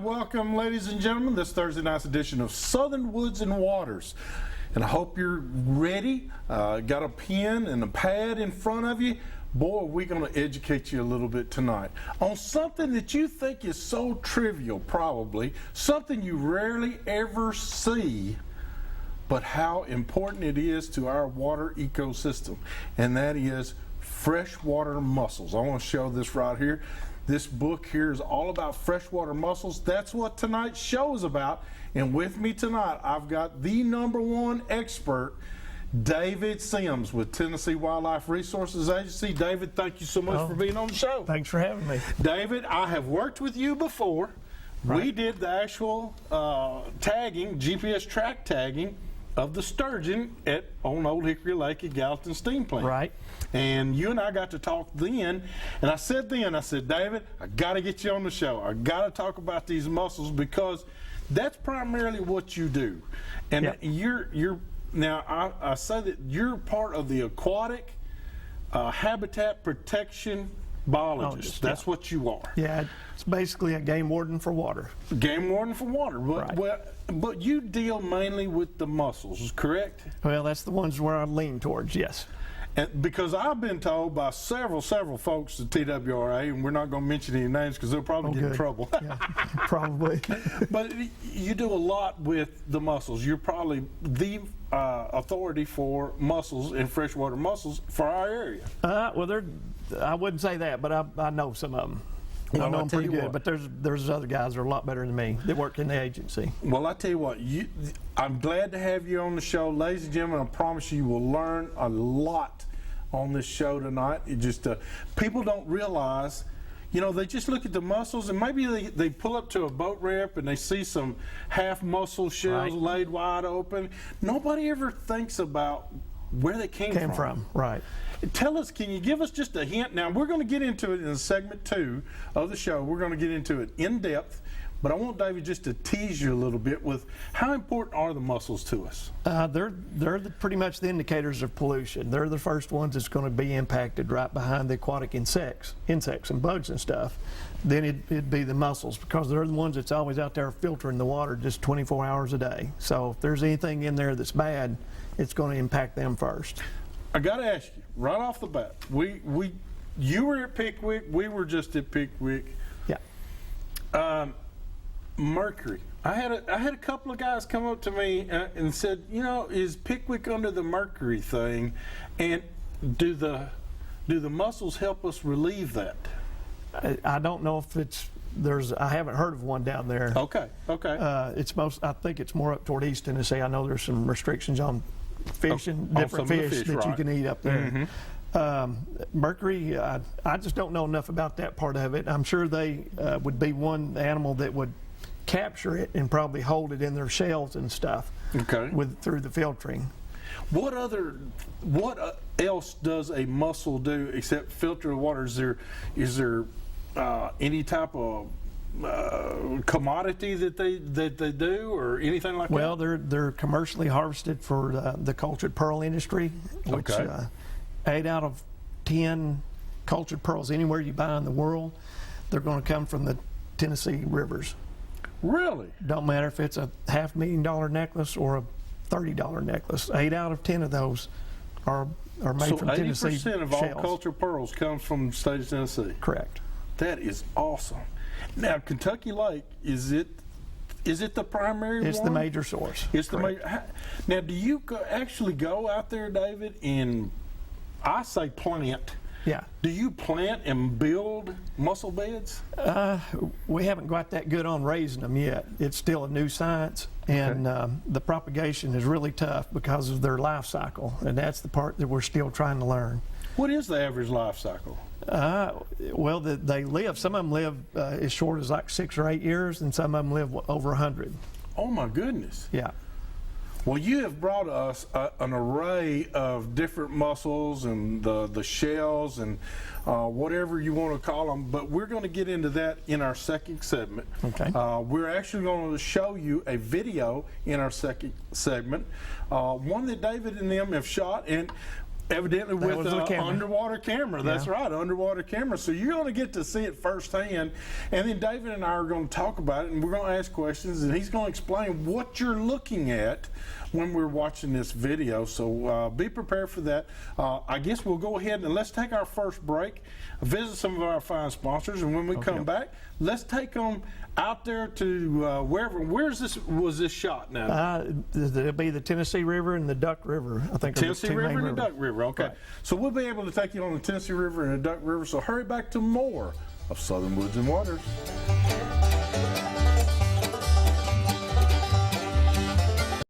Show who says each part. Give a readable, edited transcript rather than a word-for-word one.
Speaker 1: welcome, ladies and gentlemen, this Thursday night's edition of Southern Woods and Waters. And I hope you're ready. Got a pen and a pad in front of you. Boy, we're going to educate you a little bit tonight on something that you think is so trivial, probably, something you rarely ever see, but how important it is to our water ecosystem, and that is freshwater mussels. I want to show this right here. This book here is all about freshwater mussels. That's what tonight's show is about. And with me tonight, I've got the #1 expert, David Sims with Tennessee Wildlife Resources Agency. David, thank you so much for being on the show.
Speaker 2: Thanks for having me.
Speaker 1: David, I have worked with you before. Right. We did the actual tagging, GPS track tagging of the sturgeon on Old Hickory Lake at Gallatin Steam Plant.
Speaker 2: Right.
Speaker 1: And you and I got to talk then, and I said, David, I got to get you on the show. I got to talk about these mussels because that's primarily what you do. And you're now I say that you're part of the aquatic habitat protection biologist. That's what you are.
Speaker 2: Yeah, it's basically a game warden for water.
Speaker 1: Game warden for water. But you deal mainly with the mussels, correct?
Speaker 2: Well, that's the ones where I lean towards, yes.
Speaker 1: And because I've been told by several folks at TWRA, and we're not going to mention any names because they'll probably get in trouble.
Speaker 2: Yeah, probably.
Speaker 1: But you do a lot with the mussels. You're probably the authority for mussels and freshwater mussels for our area.
Speaker 2: Well, I wouldn't say that, but I know some of them. Well, I know them pretty good, but there's other guys that are a lot better than me that work in the agency.
Speaker 1: Well, I tell you what, I'm glad to have you on the show. Ladies and gentlemen, I promise you will learn a lot on this show tonight. It just people don't realize, they just look at the mussels and maybe they pull up to a boat ramp and they see some half mussel shells laid wide open. Nobody ever thinks about where they came from.
Speaker 2: Right.
Speaker 1: Tell us, can you give us just a hint? Now, we're going to get into it in segment 2 of the show. We're going to get into it in depth, but I want David just to tease you a little bit with how important are the mussels to us?
Speaker 2: They're pretty much the indicators of pollution. They're the first ones that's going to be impacted right behind the aquatic insects and bugs and stuff. Then it'd be the mussels because they're the ones that's always out there filtering the water just 24 hours a day. So if there's anything in there that's bad, it's going to impact them first.
Speaker 1: I got to ask you, right off the bat, you were at Pickwick, we were just at Pickwick.
Speaker 2: Yeah.
Speaker 1: Mercury. I had a couple of guys come up to me and said, is Pickwick under the mercury thing, and do the mussels help us relieve that?
Speaker 2: I don't know if I haven't heard of one down there.
Speaker 1: Okay.
Speaker 2: I think it's more up toward East Tennessee. I know there's some restrictions on fishing, different fish that you can eat up there. Mm-hmm. Mercury, I just don't know enough about that part of it. I'm sure they would be one animal that would capture it and probably hold it in their shells and stuff.
Speaker 1: Okay.
Speaker 2: Through the filtering.
Speaker 1: What else does a mussel do except filter the water? Is there any type of commodity that they do or anything like that?
Speaker 2: Well, they're commercially harvested for the cultured pearl industry, which 8 out of 10 cultured pearls anywhere you buy in the world, they're going to come from the Tennessee rivers.
Speaker 1: Really?
Speaker 2: Don't matter if it's a $500,000 necklace or a $30 necklace. 8 out of 10 of those are made from Tennessee shells. So 80% of all
Speaker 1: cultured pearls comes from the state of Tennessee?
Speaker 2: Correct.
Speaker 1: That is awesome. Now, Kentucky Lake, is it the primary one?
Speaker 2: It's the major source.
Speaker 1: It's the major. Now, do you actually go out there, David, and I say plant?
Speaker 2: Yeah.
Speaker 1: Do you plant and build mussel beds?
Speaker 2: We haven't got that good on raising them yet. It's still a new science, and the propagation is really tough because of their life cycle, and that's the part that we're still trying to learn.
Speaker 1: What is the average life cycle?
Speaker 2: Well, they live. Some of them live as short as like 6 or 8 years, and some of them live over 100.
Speaker 1: Oh my goodness!
Speaker 2: Yeah.
Speaker 1: Well, you have brought us an array of different mussels and the shells and whatever you want to call them, but we're going to get into that in our second segment.
Speaker 2: Okay.
Speaker 1: We're actually going to show you a video in our second segment, one that David and them have shot, and Evidently with
Speaker 2: was the
Speaker 1: an
Speaker 2: camera.
Speaker 1: underwater camera. That's
Speaker 2: Yeah.
Speaker 1: right, underwater camera. So you're going to get to see it firsthand. And then David and I are going to talk about it, and we're going to ask questions, and he's going to explain what you're looking at when we're watching this video. So be prepared for that. I guess we'll go ahead and let's take our first break, visit some of our fine sponsors, and when we come back, let's take them out there to wherever. Was this shot now?
Speaker 2: It'll be the Tennessee River and the Duck River, I think.
Speaker 1: Tennessee River and the Duck River. Okay.
Speaker 2: Right.
Speaker 1: So we'll be able to take you on the Tennessee River and the Duck River. So hurry back to more of Southern Woods and Waters.